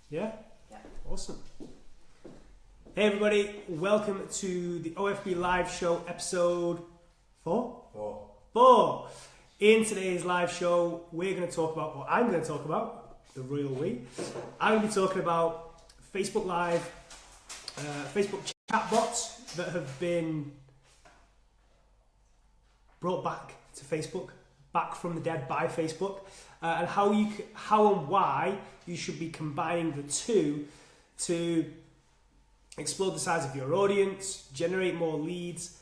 Yeah? Yeah. Awesome. Hey everybody, welcome to the OFB live show episode 4? 4. In today's live show, we're going to talk about, or I'm going to talk about, the royal we. I'm going to be talking about Facebook Live, Facebook chatbots that have been brought back to Facebook, back from the dead by Facebook, and how and why you should be combining the two to explode the size of your audience, generate more leads,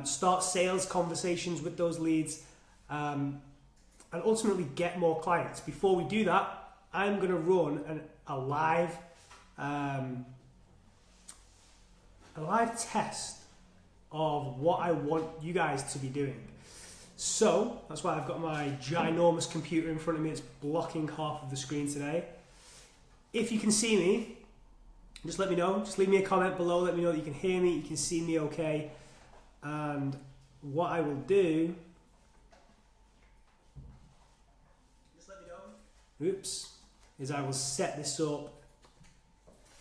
start sales conversations with those leads, and ultimately get more clients. Before we do that, I'm going to run a live test of what I want you guys to be doing. So that's why I've got my ginormous computer in front of me. It's blocking half of the screen today. If you can see me, just let me know. Just leave me a comment below. Let me know that you can hear me, you can see me okay. And what I will do, just let me know. Oops. Is I will set this up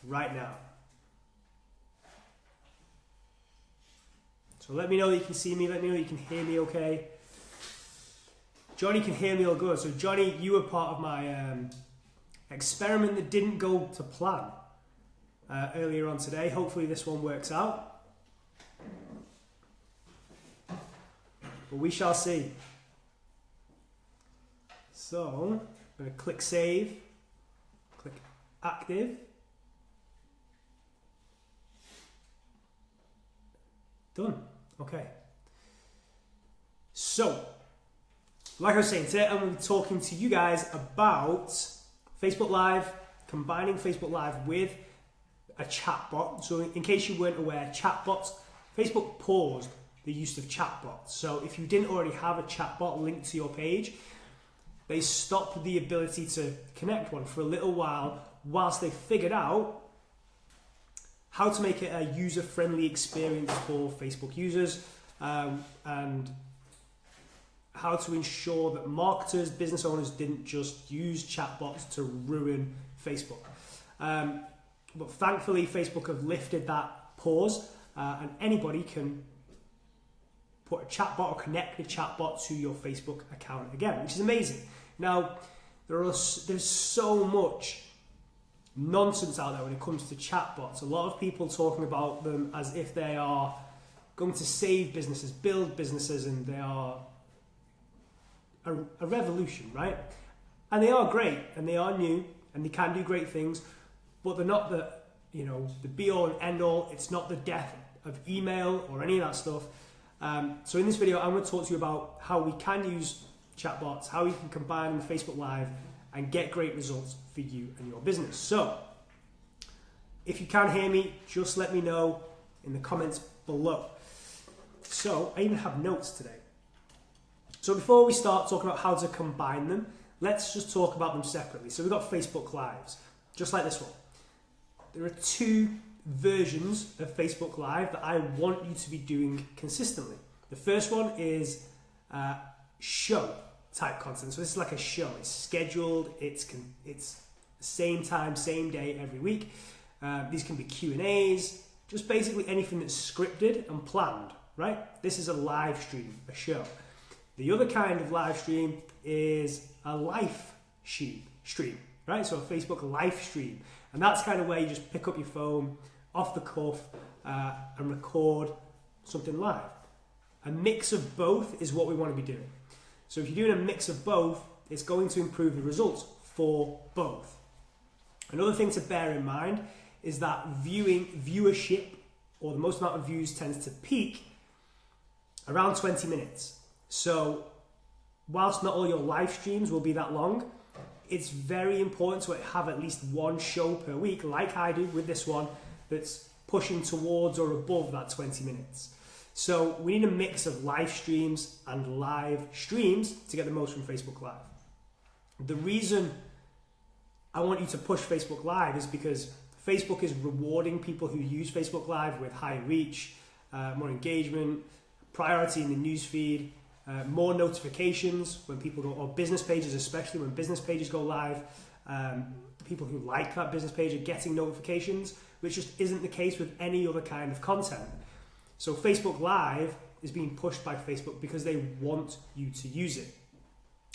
right now. So let me know that you can see me. Let me know that you can hear me okay. Johnny can hear me all good. So Johnny, you were part of my experiment that didn't go to plan earlier on today. Hopefully this one works out. But we shall see. So I'm going to click save, click active. Done. Okay. So, like I was saying, today I'm going to be talking to you guys about Facebook Live, combining Facebook Live with a chatbot. So in case you weren't aware, chatbots, Facebook paused the use of chatbots. So if you didn't already have a chatbot linked to your page, they stopped the ability to connect one for a little while whilst they figured out how to make it a user-friendly experience for Facebook users, and how to ensure that marketers, business owners didn't just use chatbots to ruin Facebook. But thankfully, Facebook have lifted that pause, and anybody can put a chatbot or connect a chatbot to your Facebook account again, which is amazing. Now, there's so much nonsense out there when it comes to chatbots. A lot of people talking about them as if they are going to save businesses, build businesses, and they are a revolution, right? And they are great, and they are new, and they can do great things, but they're not the be all and end all. It's not the death of email or any of that stuff. So in this video, I'm going to talk to you about how we can use chatbots, how we can combine them with Facebook Live and get great results for you and your business. So if you can hear me, just let me know in the comments below. So I even have notes today. So before we start talking about how to combine them, let's just talk about them separately. So we've got Facebook Lives, just like this one. There are 2 versions of Facebook Live that I want you to be doing consistently. The first one is show type content. So this is like a show. It's scheduled. It's same time, same day every week. These can be Q&As, just basically anything that's scripted and planned, right? This is a live stream, a show. The other kind of live stream is a live stream, right? So a Facebook live stream. And that's kind of where you just pick up your phone off the cuff and record something live. A mix of both is what we want to be doing. So if you're doing a mix of both, it's going to improve the results for both. Another thing to bear in mind is that viewership, or the most amount of views, tends to peak around 20 minutes. So whilst not all your live streams will be that long, it's very important to have at least one show per week, like I do with this one, that's pushing towards or above that 20 minutes. So we need a mix of live streams and live streams to get the most from Facebook Live. The reason I want you to push Facebook Live is because Facebook is rewarding people who use Facebook Live with high reach, more engagement, priority in the newsfeed, more notifications when people go, or business pages especially, when business pages go live, people who like that business page are getting notifications, which just isn't the case with any other kind of content. So Facebook Live is being pushed by Facebook because they want you to use it.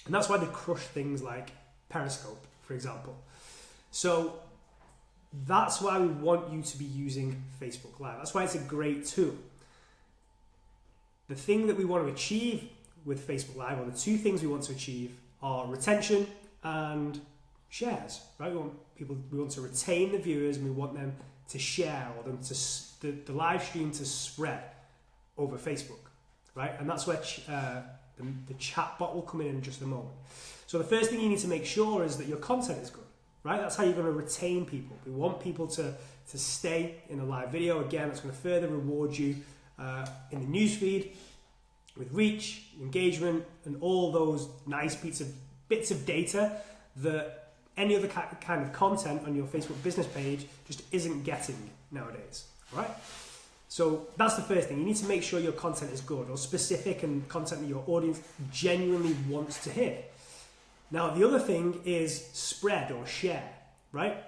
And that's why they crush things like Periscope, for example. So that's why we want you to be using Facebook Live. That's why it's a great tool. The thing that we want to achieve with Facebook Live, or the two things we want to achieve, are retention and shares, right? We want to retain the viewers, and we want them to share, or them to the live stream to spread over Facebook, right? And that's where the chatbot will come in just a moment. So the first thing you need to make sure is that your content is good, right? That's how you're going to retain people. We want people to stay in a live video. Again, that's going to further reward you in the newsfeed with reach, engagement, and all those nice bits of data that any other kind of content on your Facebook business page just isn't getting nowadays, right? So that's the first thing. You need to make sure your content is good or specific and content that your audience genuinely wants to hear. Now, the other thing is spread or share, right?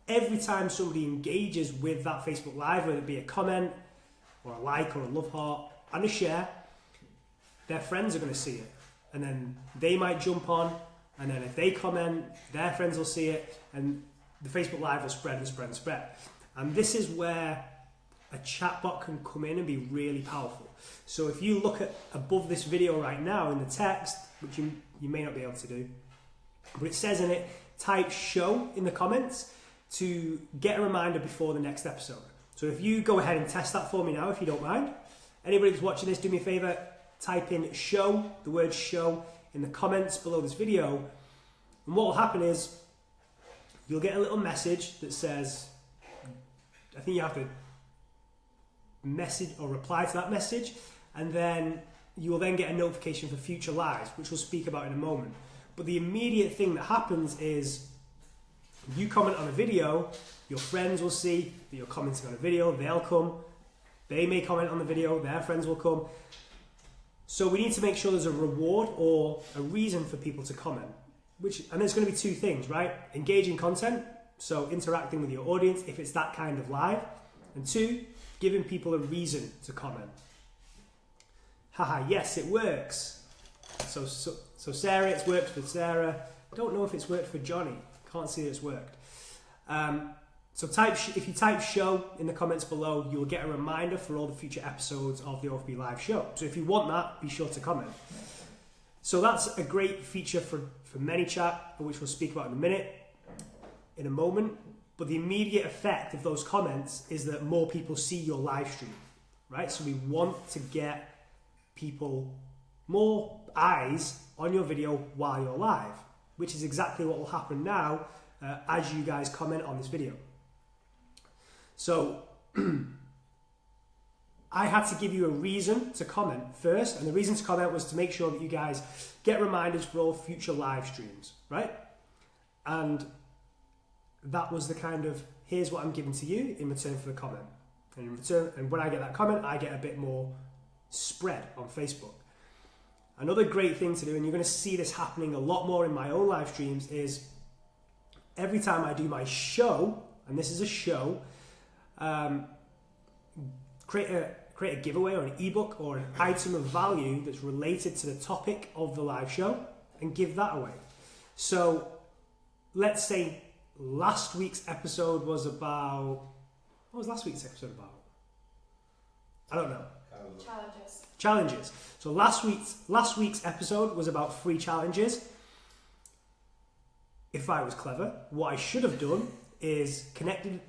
Every time somebody engages with that Facebook Live, whether it be a comment or a like or a love heart and a share, their friends are going to see it. And then they might jump on, and then if they comment, their friends will see it, and the Facebook Live will spread and spread and spread. And this is where a chatbot can come in and be really powerful. So if you look at above this video right now in the text, which you may not be able to do, but it says in it, type show in the comments to get a reminder before the next episode. So if you go ahead and test that for me now, if you don't mind. Anybody who's watching this, do me a favor, type in show, the word show, in the comments below this video. And what will happen is you'll get a little message that says, I think you have to message or reply to that message, and then you will then get a notification for future lives, which we'll speak about in a moment. But the immediate thing that happens is you comment on a video, your friends will see that you're commenting on a video, they'll come, they may comment on the video, their friends will come. So we need to make sure there's a reward or a reason for people to comment. And there's going to be two things, right? Engaging content, so interacting with your audience if it's that kind of live. And two, giving people a reason to comment. Haha, yes, it works. So Sarah, it's worked for Sarah. Don't know if it's worked for Johnny. Can't see that it's worked. So if you type show in the comments below, you'll get a reminder for all the future episodes of the OFB live show. So if you want that, be sure to comment. So that's a great feature for ManyChat, which we'll speak about in a moment. But the immediate effect of those comments is that more people see your live stream, right? So we want to get people, more eyes on your video while you're live, which is exactly what will happen now as you guys comment on this video. So I had to give you a reason to comment first, and the reason to comment was to make sure that you guys get reminders for all future live streams, right? And that was the kind of, here's what I'm giving to you in return for the comment. And when I get that comment, I get a bit more spread on Facebook. Another great thing to do, and you're going to see this happening a lot more in my own live streams, is every time I do my show, and this is a show, create a giveaway or an ebook or an item of value that's related to the topic of the live show and give that away. So let's say last week's episode was about, what was last week's episode about? I don't know. Challenges. So last week's episode was about free challenges. If I was clever, what I should have done is connected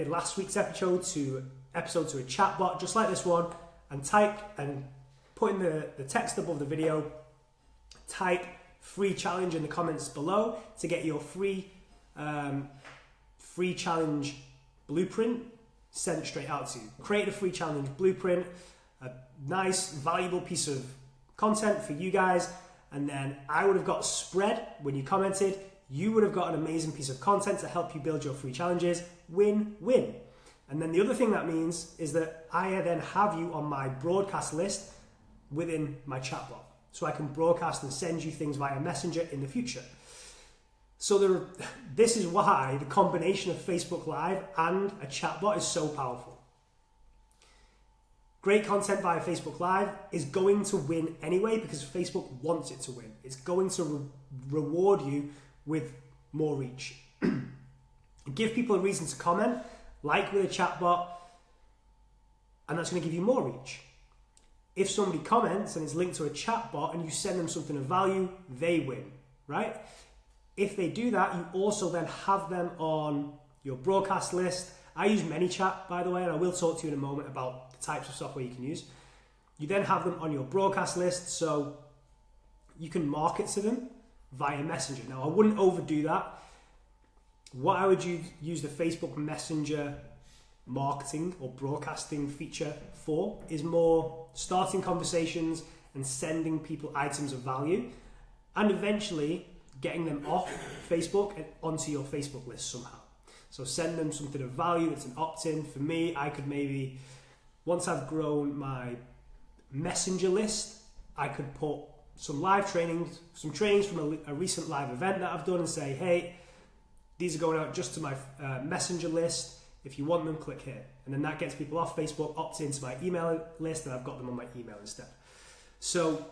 last week's episode to a chatbot just like this one, and put in the text above the video, type free challenge in the comments below to get your free challenge blueprint sent straight out to you. Create a free challenge blueprint, a nice valuable piece of content for you guys, and then I would have got spread when you commented. You would have got an amazing piece of content to help you build your free challenges. Win-win. And then the other thing that means is that I then have you on my broadcast list within my chatbot. So I can broadcast and send you things via Messenger in the future. So this is why the combination of Facebook Live and a chatbot is so powerful. Great content via Facebook Live is going to win anyway because Facebook wants it to win. It's going to reward you with more reach. Give people a reason to comment, like with a chatbot, and that's going to give you more reach. If somebody comments and it's linked to a chatbot and you send them something of value, they win, right? If they do that, you also then have them on your broadcast list. I use ManyChat, by the way, and I will talk to you in a moment about the types of software you can use. You then have them on your broadcast list, so you can market to them via Messenger. Now, I wouldn't overdo that. What I would use the Facebook Messenger marketing or broadcasting feature for is more starting conversations and sending people items of value, and eventually getting them off Facebook and onto your Facebook list somehow. So send them something of value. It's an opt-in. For me, I could maybe, once I've grown my Messenger list, I could put some live trainings, some trainings from a recent live event that I've done and say, hey, these are going out just to my Messenger list. If you want them, click here. And then that gets people off Facebook, opt into my email list, and I've got them on my email instead. So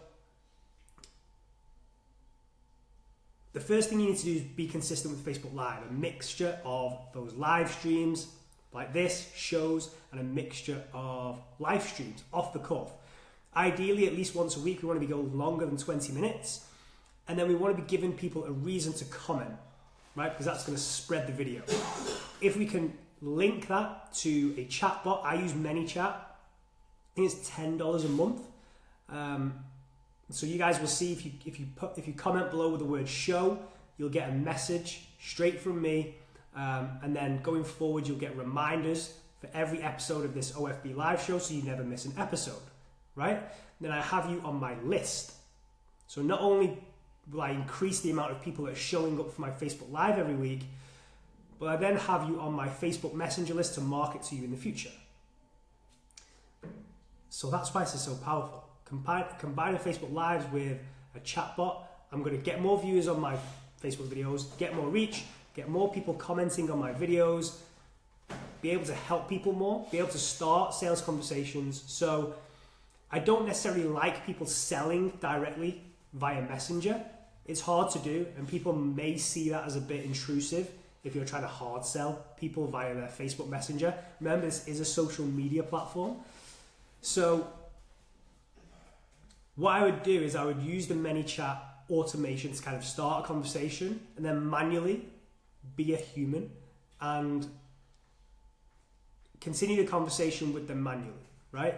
the first thing you need to do is be consistent with Facebook Live, a mixture of those live streams like this, shows, and a mixture of live streams off the cuff. Ideally, at least once a week, we want to be going longer than 20 minutes. And then we want to be giving people a reason to comment, right? Because that's going to spread the video. If we can link that to a chatbot, I use ManyChat. I think it's $10 a month. So you guys will see if you comment below with the word show, you'll get a message straight from me, and then going forward you'll get reminders for every episode of this OFB live show, so you never miss an episode, right? Then I have you on my list. So not only will I increase the amount of people that are showing up for my Facebook Live every week, but I then have you on my Facebook Messenger list to market to you in the future. So that's why this is so powerful. Combining Facebook Lives with a chatbot, I'm going to get more viewers on my Facebook videos, get more reach, get more people commenting on my videos, be able to help people more, be able to start sales conversations. So I don't necessarily like people selling directly via Messenger. It's hard to do, and people may see that as a bit intrusive if you're trying to hard sell people via their Facebook Messenger. Remember, this is a social media platform. So what I would do is I would use the ManyChat automation to kind of start a conversation and then manually be a human and continue the conversation with them manually, right?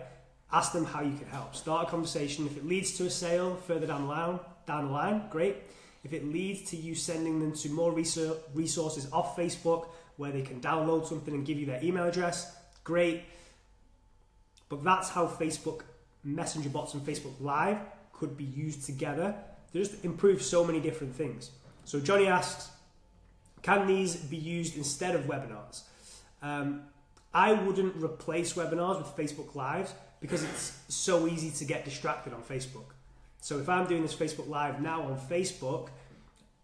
Ask them how you can help. Start a conversation. If it leads to a sale further down the line, great. If it leads to you sending them to more resources off Facebook where they can download something and give you their email address, great. But that's how Facebook Messenger bots and Facebook Live could be used together to just improve so many different things. So Johnny asks, can these be used instead of webinars? I wouldn't replace webinars with Facebook Lives because it's so easy to get distracted on Facebook. So if I'm doing this Facebook Live now on Facebook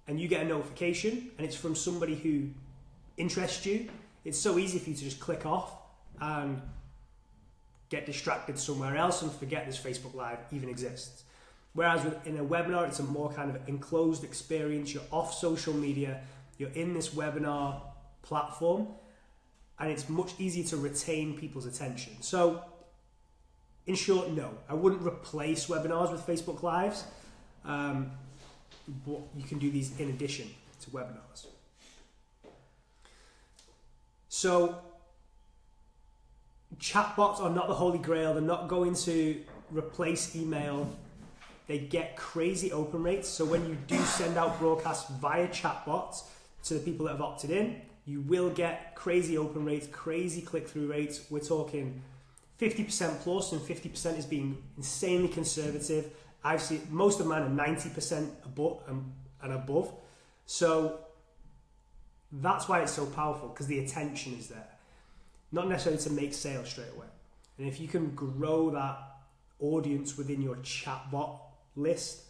and you get a notification and it's from somebody who interests you, it's so easy for you to just click off and get distracted somewhere else and forget this Facebook Live even exists. Whereas in a webinar, it's a more kind of enclosed experience. You're off social media, you're in this webinar platform, and it's much easier to retain people's attention. So in short, no, I wouldn't replace webinars with Facebook Lives, but you can do these in addition to webinars. So chatbots are not the holy grail. They're not going to replace email. They get crazy open rates. So when you do send out broadcasts via chatbots to the people that have opted in, you will get crazy open rates, crazy click-through rates. We're talking 50% plus, and 50% is being insanely conservative. I've seen most of mine are 90% above and above. So that's why it's so powerful, because the attention is there. Not necessarily to make sales straight away. And if you can grow that audience within your chatbot list,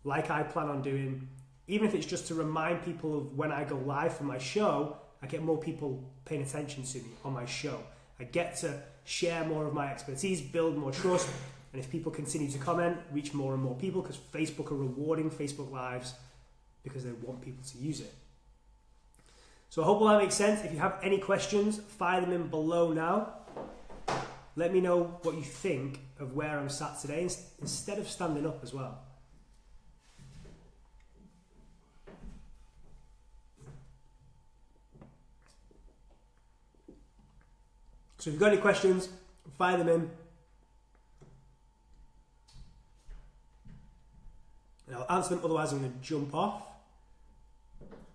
like I plan on doing, even if it's just to remind people of when I go live for my show, I get more people paying attention to me on my show. I get to share more of my expertise, build more trust, and if people continue to comment, reach more and more people, because Facebook are rewarding Facebook Lives because they want people to use it. So I hope all that makes sense. If you have any questions, fire them in below now. Let me know what you think of where I'm sat today, instead of standing up as well. So if you've got any questions, fire them in. And I'll answer them, otherwise I'm going to jump off.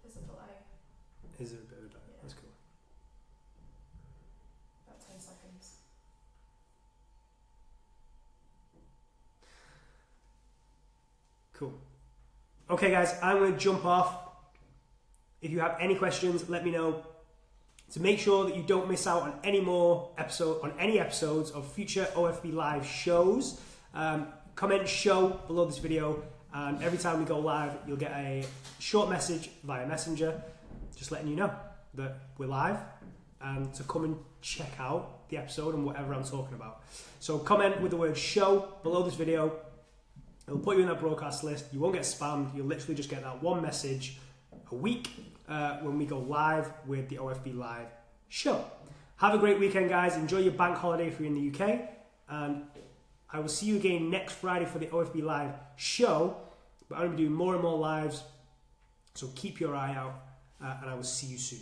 Is it delay? Is there a bit of a delay? Yeah. That's cool. About 10 seconds. Cool. Okay guys, I'm going to jump off. If you have any questions, let me know. To make sure that you don't miss out on any episodes of future OFB Live shows, comment show below this video, and every time we go live, you'll get a short message via Messenger, just letting you know that we're live and to come and check out the episode and whatever I'm talking about. So comment with the word show below this video. It'll put you in that broadcast list. You won't get spammed. You'll literally just get that one message a week when we go live with the OFB Live show. Have a great weekend, guys. Enjoy your bank holiday if you're in the UK. And I will see you again next Friday for the OFB Live show. But I'm going to be doing more and more lives. So keep your eye out. And I will see you soon.